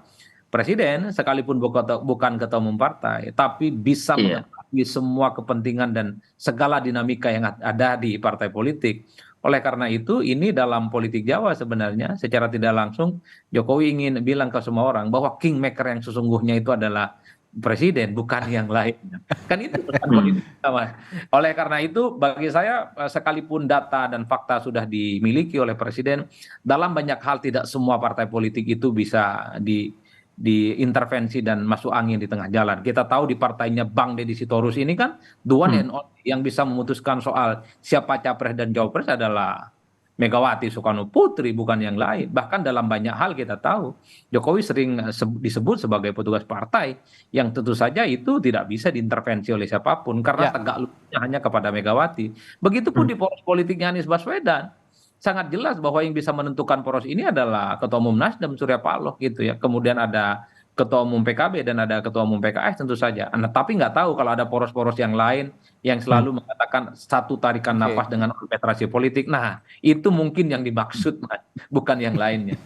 [SPEAKER 3] presiden sekalipun bukan ketua umum partai, tapi bisa mengetahui semua kepentingan dan segala dinamika yang ada di partai politik. Oleh karena itu, ini dalam politik Jawa sebenarnya secara tidak langsung Jokowi ingin bilang ke semua orang bahwa kingmaker yang sesungguhnya itu adalah presiden, bukan yang lain. Kan itu pesan politik, Mas. Oleh karena itu, bagi saya sekalipun data dan fakta sudah dimiliki oleh presiden, dalam banyak hal tidak semua partai politik itu bisa diintervensi dan masuk angin di tengah jalan. Kita tahu di partainya Bang Deddy Sitorus ini kan the one and only yang bisa memutuskan soal siapa capres dan cawapres adalah Megawati Soekarno Putri, bukan yang lain. Bahkan dalam banyak hal kita tahu Jokowi sering disebut sebagai petugas partai yang tentu saja itu tidak bisa diintervensi oleh siapapun karena tegak lututnya hanya kepada Megawati. Begitupun di poros politiknya Anies Baswedan. Sangat jelas bahwa yang bisa menentukan poros ini adalah Ketua Umum Nasdem Surya Paloh gitu ya. Kemudian ada Ketua Umum PKB dan ada Ketua Umum PKS tentu saja. Nah, tapi nggak tahu kalau ada poros-poros yang lain yang selalu mengatakan satu tarikan nafas dengan orkestrasi politik. Nah, itu mungkin yang dimaksud, Mas, bukan yang lainnya.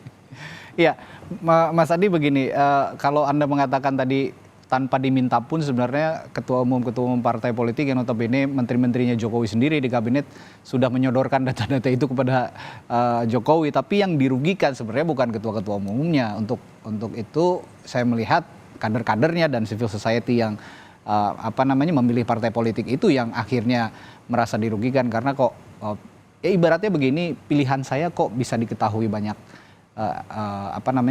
[SPEAKER 8] Iya, Mas Adi begini, kalau Anda mengatakan tadi tanpa diminta pun sebenarnya ketua umum partai politik yang notabene menteri-menterinya Jokowi sendiri di kabinet sudah menyodorkan data-data itu kepada Jokowi, tapi yang dirugikan sebenarnya bukan ketua-ketua umumnya. Untuk itu saya melihat kader-kadernya dan civil society yang memilih partai politik itu yang akhirnya merasa dirugikan karena kok ibaratnya begini, pilihan saya kok bisa diketahui banyak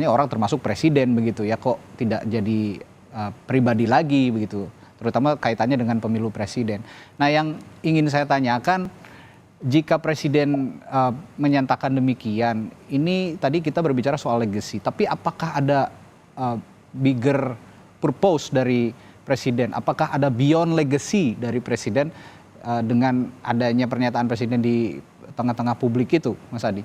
[SPEAKER 8] orang termasuk presiden begitu ya, kok tidak jadi pribadi lagi begitu, terutama kaitannya dengan pemilu presiden. Nah, yang ingin saya tanyakan, jika presiden menyatakan demikian, ini tadi kita berbicara soal legacy, tapi apakah ada bigger purpose dari presiden? Apakah ada beyond legacy dari presiden dengan adanya pernyataan presiden di tengah-tengah publik itu, Mas Adi?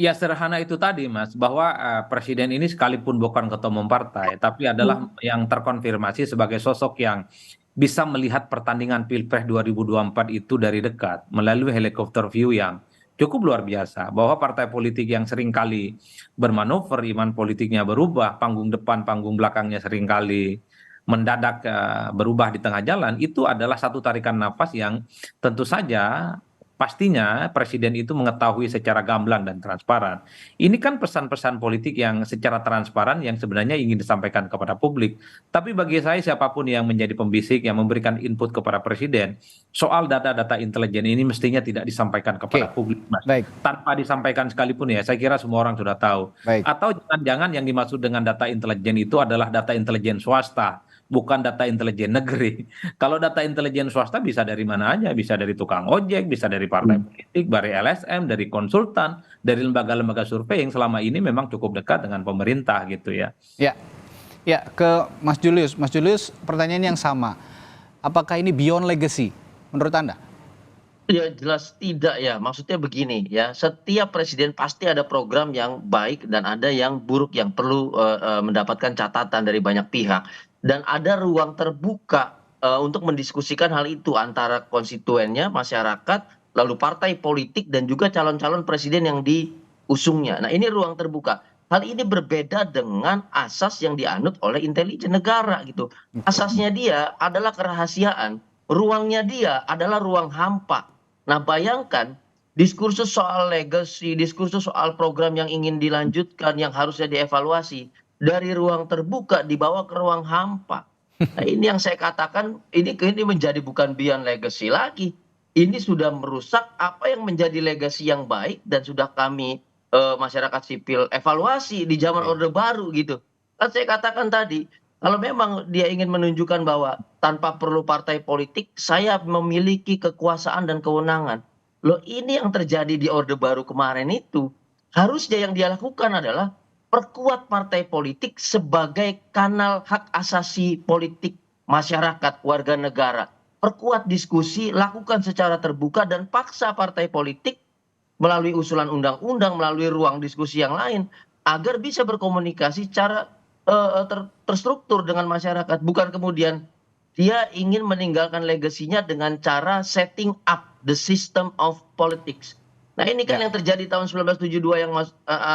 [SPEAKER 3] Ya sederhana itu tadi, Mas, bahwa presiden ini sekalipun bukan ketua umum partai, tapi adalah yang terkonfirmasi sebagai sosok yang bisa melihat pertandingan Pilpres 2024 itu dari dekat melalui helikopter view yang cukup luar biasa, bahwa partai politik yang seringkali bermanuver, iman politiknya berubah, panggung depan, panggung belakangnya seringkali mendadak berubah di tengah jalan, itu adalah satu tarikan nafas yang tentu saja pastinya presiden itu mengetahui secara gamblang dan transparan. Ini kan pesan-pesan politik yang secara transparan yang sebenarnya ingin disampaikan kepada publik. Tapi bagi saya siapapun yang menjadi pembisik, yang memberikan input kepada presiden, soal data-data intelijen ini mestinya tidak disampaikan kepada publik, Mas.
[SPEAKER 8] Baik.
[SPEAKER 3] Tanpa disampaikan sekalipun ya, saya kira semua orang sudah tahu.
[SPEAKER 8] Baik.
[SPEAKER 3] Atau jangan-jangan yang dimaksud dengan data intelijen itu adalah data intelijen swasta, bukan data intelijen negeri. Kalau data intelijen swasta bisa dari mana aja, bisa dari tukang ojek, bisa dari partai politik, dari LSM, dari konsultan, dari lembaga-lembaga survei yang selama ini memang cukup dekat dengan pemerintah gitu ya.
[SPEAKER 8] Ya, ke Mas Julius. Mas Julius, pertanyaan yang sama. Apakah ini beyond legacy menurut Anda?
[SPEAKER 4] Ya jelas tidak ya, maksudnya begini ya, setiap presiden pasti ada program yang baik dan ada yang buruk yang perlu mendapatkan catatan dari banyak pihak. Dan ada ruang terbuka untuk mendiskusikan hal itu antara konstituennya, masyarakat, lalu partai politik dan juga calon-calon presiden yang diusungnya. Nah, ini ruang terbuka. Hal ini berbeda dengan asas yang dianut oleh intelijen negara gitu. Asasnya dia adalah kerahasiaan, ruangnya dia adalah ruang hampa. Nah, bayangkan diskursus soal legacy, diskursus soal program yang ingin dilanjutkan, yang harusnya dievaluasi, dari ruang terbuka dibawa ke ruang hampa. Nah, ini yang saya katakan, ini menjadi bukan beyond legacy lagi. Ini sudah merusak apa yang menjadi legacy yang baik dan sudah kami masyarakat sipil evaluasi di zaman Orde Baru gitu. Kan saya katakan tadi, kalau memang dia ingin menunjukkan bahwa tanpa perlu partai politik, saya memiliki kekuasaan dan kewenangan. Loh, ini yang terjadi di Orde Baru kemarin itu. Harusnya yang dia lakukan adalah perkuat partai politik sebagai kanal hak asasi politik masyarakat, warga negara. perkuat diskusi, lakukan secara terbuka dan paksa partai politik melalui usulan undang-undang, melalui ruang diskusi yang lain agar bisa berkomunikasi secara terstruktur dengan masyarakat. Bukan kemudian dia ingin meninggalkan legasinya dengan cara setting up the system of politics. Nah ini kan yang terjadi tahun 1972 yang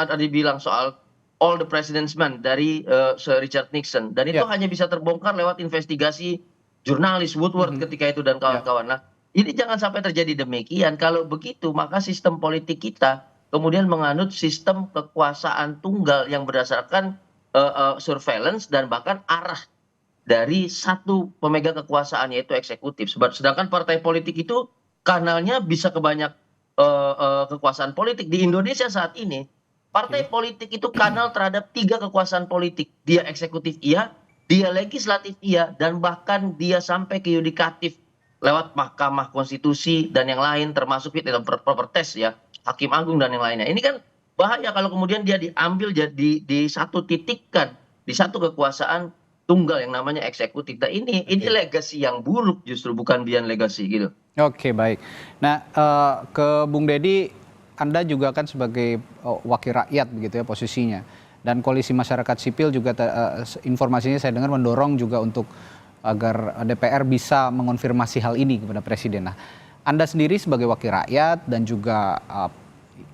[SPEAKER 4] tadi bilang soal all the president's men dari Sir Richard Nixon. Dan itu hanya bisa terbongkar lewat investigasi jurnalis Woodward ketika itu dan kawan-kawan. Nah ini jangan sampai terjadi demikian. Kalau begitu maka sistem politik kita kemudian menganut sistem kekuasaan tunggal yang berdasarkan surveillance dan bahkan arah dari satu pemegang kekuasaan yaitu eksekutif. Sedangkan partai politik itu kanalnya bisa ke banyak kekuasaan politik. Di Indonesia saat ini partai politik itu kanal terhadap 3 kekuasaan politik. Dia eksekutif iya, dia legislatif iya, dan bahkan dia sampai ke yudikatif lewat Mahkamah Konstitusi dan yang lain termasuk fit and proper test ya, Hakim Agung dan yang lainnya. Ini kan bahaya kalau kemudian dia diambil jadi di satu titikkan, di satu kekuasaan tunggal yang namanya eksekutif. Nah ini legasi yang buruk justru, bukan beyond legacy gitu.
[SPEAKER 8] Oke, baik. Nah, ke Bung Deddy, Anda juga kan sebagai wakil rakyat begitu ya posisinya. Dan koalisi masyarakat sipil juga informasinya saya dengar mendorong juga untuk agar DPR bisa mengonfirmasi hal ini kepada Presiden. Nah, Anda sendiri sebagai wakil rakyat dan juga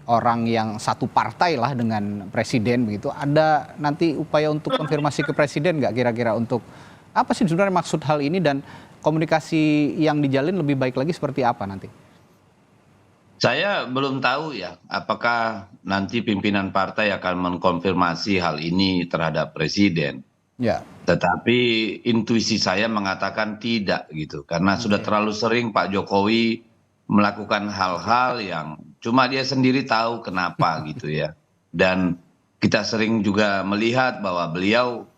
[SPEAKER 8] orang yang satu partai lah dengan Presiden begitu, ada nanti upaya untuk konfirmasi ke Presiden nggak kira-kira untuk apa sih sebenarnya maksud hal ini dan komunikasi yang dijalin lebih baik lagi seperti apa nanti?
[SPEAKER 9] Saya belum tahu ya, apakah nanti pimpinan partai akan mengkonfirmasi hal ini terhadap Presiden.
[SPEAKER 8] Ya.
[SPEAKER 9] Tetapi intuisi saya mengatakan tidak gitu, karena sudah terlalu sering Pak Jokowi melakukan hal-hal yang cuma dia sendiri tahu kenapa gitu ya. Dan kita sering juga melihat bahwa beliau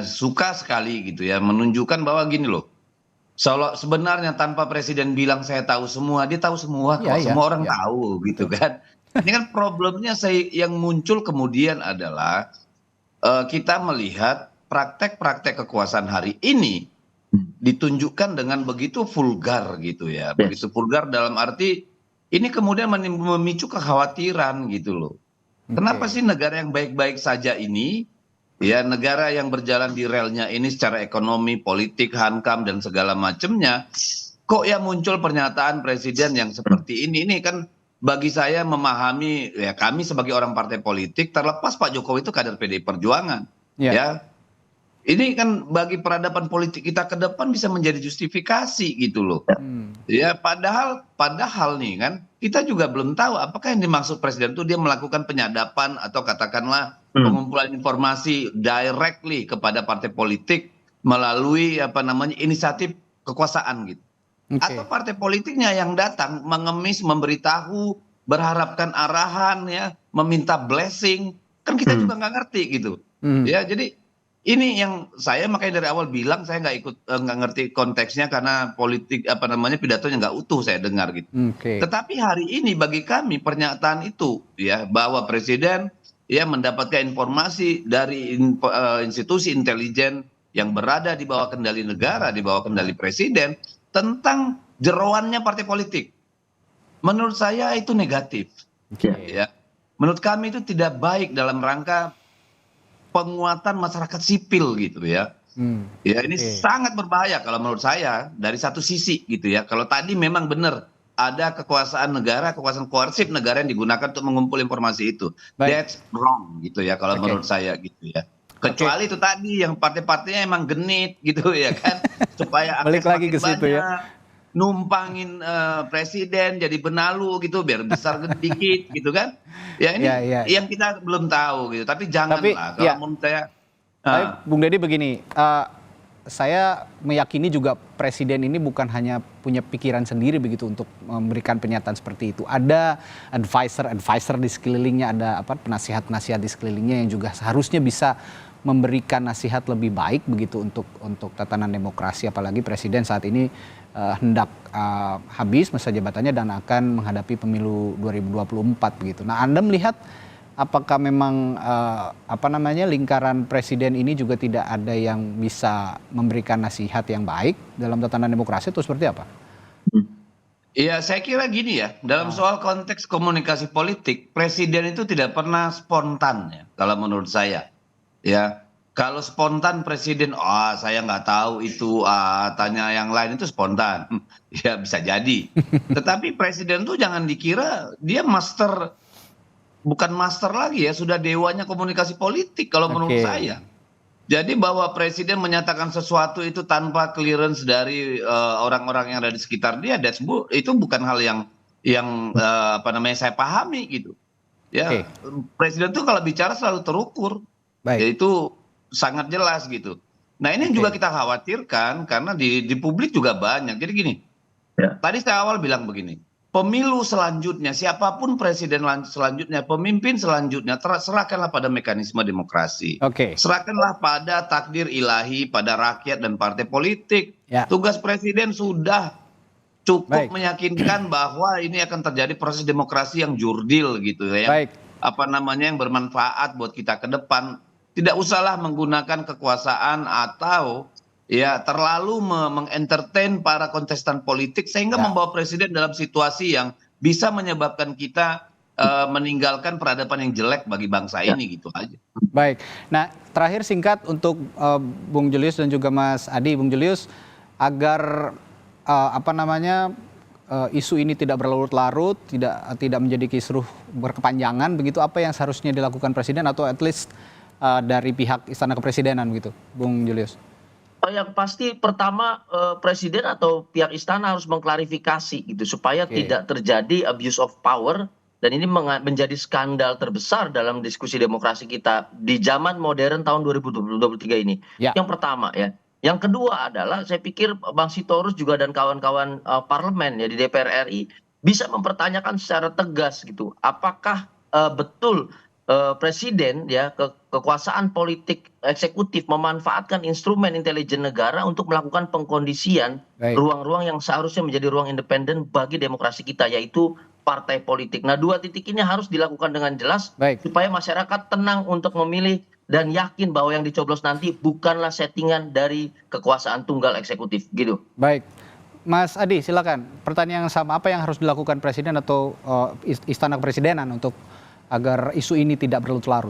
[SPEAKER 9] suka sekali gitu ya menunjukkan bahwa gini loh. Sebenarnya tanpa Presiden bilang saya tahu semua, dia tahu semua kok, semua orang tahu gitu kan. Ini kan problemnya yang muncul kemudian adalah kita melihat praktek-praktek kekuasaan hari ini ditunjukkan dengan begitu vulgar gitu ya. Begitu vulgar dalam arti ini kemudian memicu kekhawatiran gitu loh. Kenapa sih negara yang baik-baik saja ini, ya negara yang berjalan di relnya ini secara ekonomi, politik, hankam dan segala macamnya, kok ya muncul pernyataan Presiden yang seperti ini? Ini kan bagi saya memahami, ya kami sebagai orang partai politik, terlepas Pak Jokowi itu kader PDI Perjuangan, ya. Ini kan bagi peradaban politik kita ke depan bisa menjadi justifikasi gitu loh. Ya padahal nih kan kita juga belum tahu apakah yang dimaksud Presiden itu dia melakukan penyadapan atau katakanlah pengumpulan informasi directly kepada partai politik melalui inisiatif kekuasaan gitu. Atau partai politiknya yang datang mengemis, memberitahu, berharapkan arahan ya, meminta blessing, kan kita juga nggak ngerti gitu. Ya jadi ini yang saya makanya dari awal bilang saya nggak ngerti konteksnya karena politik pidatonya nggak utuh saya dengar gitu. Tetapi hari ini bagi kami pernyataan itu ya bahwa Presiden ya mendapatkan informasi dari institusi intelijen yang berada di bawah kendali negara, di bawah kendali Presiden tentang jeroannya partai politik. Menurut saya itu negatif. Ya. Menurut kami itu tidak baik dalam rangka penguatan masyarakat sipil gitu ya. Ya ini sangat berbahaya kalau menurut saya dari satu sisi gitu ya. Kalau tadi memang benar ada kekuasaan negara, kekuasaan koersif negara yang digunakan untuk mengumpul informasi itu. That's wrong gitu ya kalau menurut saya gitu ya. Kecuali itu tadi yang partai-partainya emang genit gitu ya kan supaya akses
[SPEAKER 8] lagi ke situ ya.
[SPEAKER 9] Numpangin Presiden jadi benalu gitu biar besar dikit gitu kan. Ya ini yang kita belum tahu gitu. Tapi janganlah kalau menurut saya.
[SPEAKER 8] Tapi Bung Deddy begini, saya meyakini juga Presiden ini bukan hanya punya pikiran sendiri begitu untuk memberikan pernyataan seperti itu. Ada advisor di sekelilingnya, ada penasihat-penasihat di sekelilingnya yang juga seharusnya bisa memberikan nasihat lebih baik begitu untuk tatanan demokrasi, apalagi Presiden saat ini hendak habis masa jabatannya dan akan menghadapi pemilu 2024 begitu. Nah, Anda melihat apakah memang lingkaran presiden ini juga tidak ada yang bisa memberikan nasihat yang baik dalam tatanan demokrasi atau seperti apa?
[SPEAKER 9] Iya, saya kira gini ya, dalam soal konteks komunikasi politik, presiden itu tidak pernah spontan ya, kalau menurut saya. Ya, kalau spontan presiden, saya nggak tahu itu, tanya yang lain itu spontan. Ya bisa jadi. Tetapi presiden tuh jangan dikira dia bukan master lagi ya, sudah dewanya komunikasi politik kalau menurut saya. Jadi bahwa presiden menyatakan sesuatu itu tanpa clearance dari orang-orang yang ada di sekitar dia, itu bukan hal yang saya pahami gitu. Ya, presiden tuh kalau bicara selalu terukur, yaitu sangat jelas gitu. Nah ini juga kita khawatirkan karena di publik juga banyak. Jadi gini, tadi saya awal bilang begini. Pemilu selanjutnya, siapapun presiden selanjutnya, pemimpin selanjutnya, serahkanlah pada mekanisme demokrasi. Serahkanlah pada takdir ilahi, pada rakyat dan partai politik. Tugas presiden sudah cukup meyakinkan bahwa ini akan terjadi proses demokrasi yang jurdil gitu ya. Yang bermanfaat buat kita ke depan. Tidak usahlah menggunakan kekuasaan atau terlalu mengentertain para kontestan politik sehingga membawa presiden dalam situasi yang bisa menyebabkan kita meninggalkan peradaban yang jelek bagi bangsa ini gitu aja.
[SPEAKER 8] Baik. Nah, terakhir singkat untuk Bung Julius dan juga Mas Adi. Bung Julius, agar isu ini tidak berlarut-larut, tidak menjadi kisruh berkepanjangan, begitu apa yang seharusnya dilakukan presiden atau at least dari pihak Istana Kepresidenan begitu, Bung Julius?
[SPEAKER 4] Yang pasti pertama presiden atau pihak istana harus mengklarifikasi gitu supaya tidak terjadi abuse of power, dan ini menjadi skandal terbesar dalam diskusi demokrasi kita di zaman modern tahun 2023 ini. Yang pertama ya. Yang kedua adalah saya pikir Bang Sitorus juga dan kawan-kawan parlemen ya di DPR RI bisa mempertanyakan secara tegas gitu. Apakah betul presiden ya kekuasaan politik eksekutif memanfaatkan instrumen intelijen negara untuk melakukan pengkondisian ruang-ruang yang seharusnya menjadi ruang independen bagi demokrasi kita, yaitu partai politik. Nah, dua titik ini harus dilakukan dengan jelas supaya masyarakat tenang untuk memilih dan yakin bahwa yang dicoblos nanti bukanlah settingan dari kekuasaan tunggal eksekutif gitu.
[SPEAKER 8] Baik. Mas Adi, silakan. Pertanyaan yang sama, apa yang harus dilakukan presiden atau Istana Kepresidenan untuk agar isu ini tidak berlarut-larut?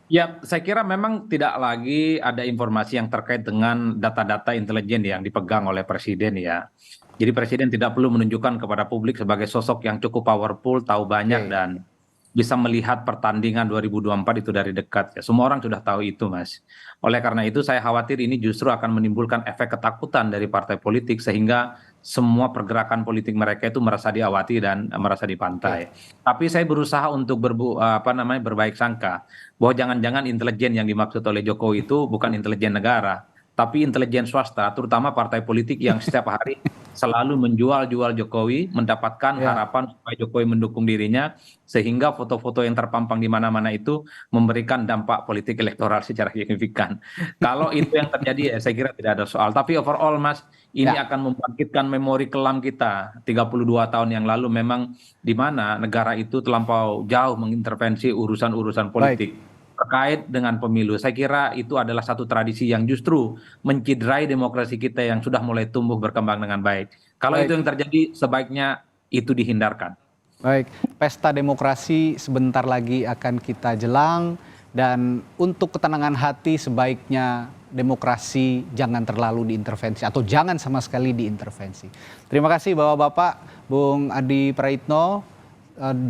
[SPEAKER 3] Ya, saya kira memang tidak lagi ada informasi yang terkait dengan data-data intelijen yang dipegang oleh presiden ya. Jadi presiden tidak perlu menunjukkan kepada publik sebagai sosok yang cukup powerful, tahu banyak dan bisa melihat pertandingan 2024 itu dari dekat. Ya, semua orang sudah tahu itu, Mas. Oleh karena itu saya khawatir ini justru akan menimbulkan efek ketakutan dari partai politik sehingga semua pergerakan politik mereka itu merasa diawati dan merasa dipantai. Tapi saya berusaha untuk berbaik sangka bahwa jangan-jangan intelijen yang dimaksud oleh Jokowi itu bukan intelijen negara, tapi intelijen swasta, terutama partai politik yang setiap hari selalu menjual-jual Jokowi, mendapatkan harapan supaya Jokowi mendukung dirinya, sehingga foto-foto yang terpampang di mana-mana itu memberikan dampak politik elektoral secara signifikan. Kalau itu yang terjadi, saya kira tidak ada soal. Tapi overall, Mas, ini akan membangkitkan memori kelam kita 32 tahun yang lalu, memang di mana negara itu terlampau jauh mengintervensi urusan-urusan politik terkait dengan pemilu. Saya kira itu adalah satu tradisi yang justru menciderai demokrasi kita yang sudah mulai tumbuh berkembang dengan baik. Kalau itu yang terjadi, sebaiknya itu dihindarkan.
[SPEAKER 8] Baik, pesta demokrasi sebentar lagi akan kita jelang, dan untuk ketenangan hati sebaiknya demokrasi jangan terlalu diintervensi atau jangan sama sekali diintervensi. Terima kasih Bapak-Bapak, Bung Adi Praitno,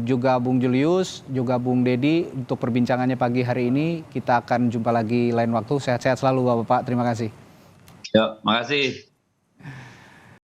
[SPEAKER 8] juga Bung Julius, juga Bung Dedi untuk perbincangannya pagi hari ini. Kita akan jumpa lagi lain waktu. Sehat-sehat selalu Bapak-Bapak. Terima kasih.
[SPEAKER 9] Ya, makasih.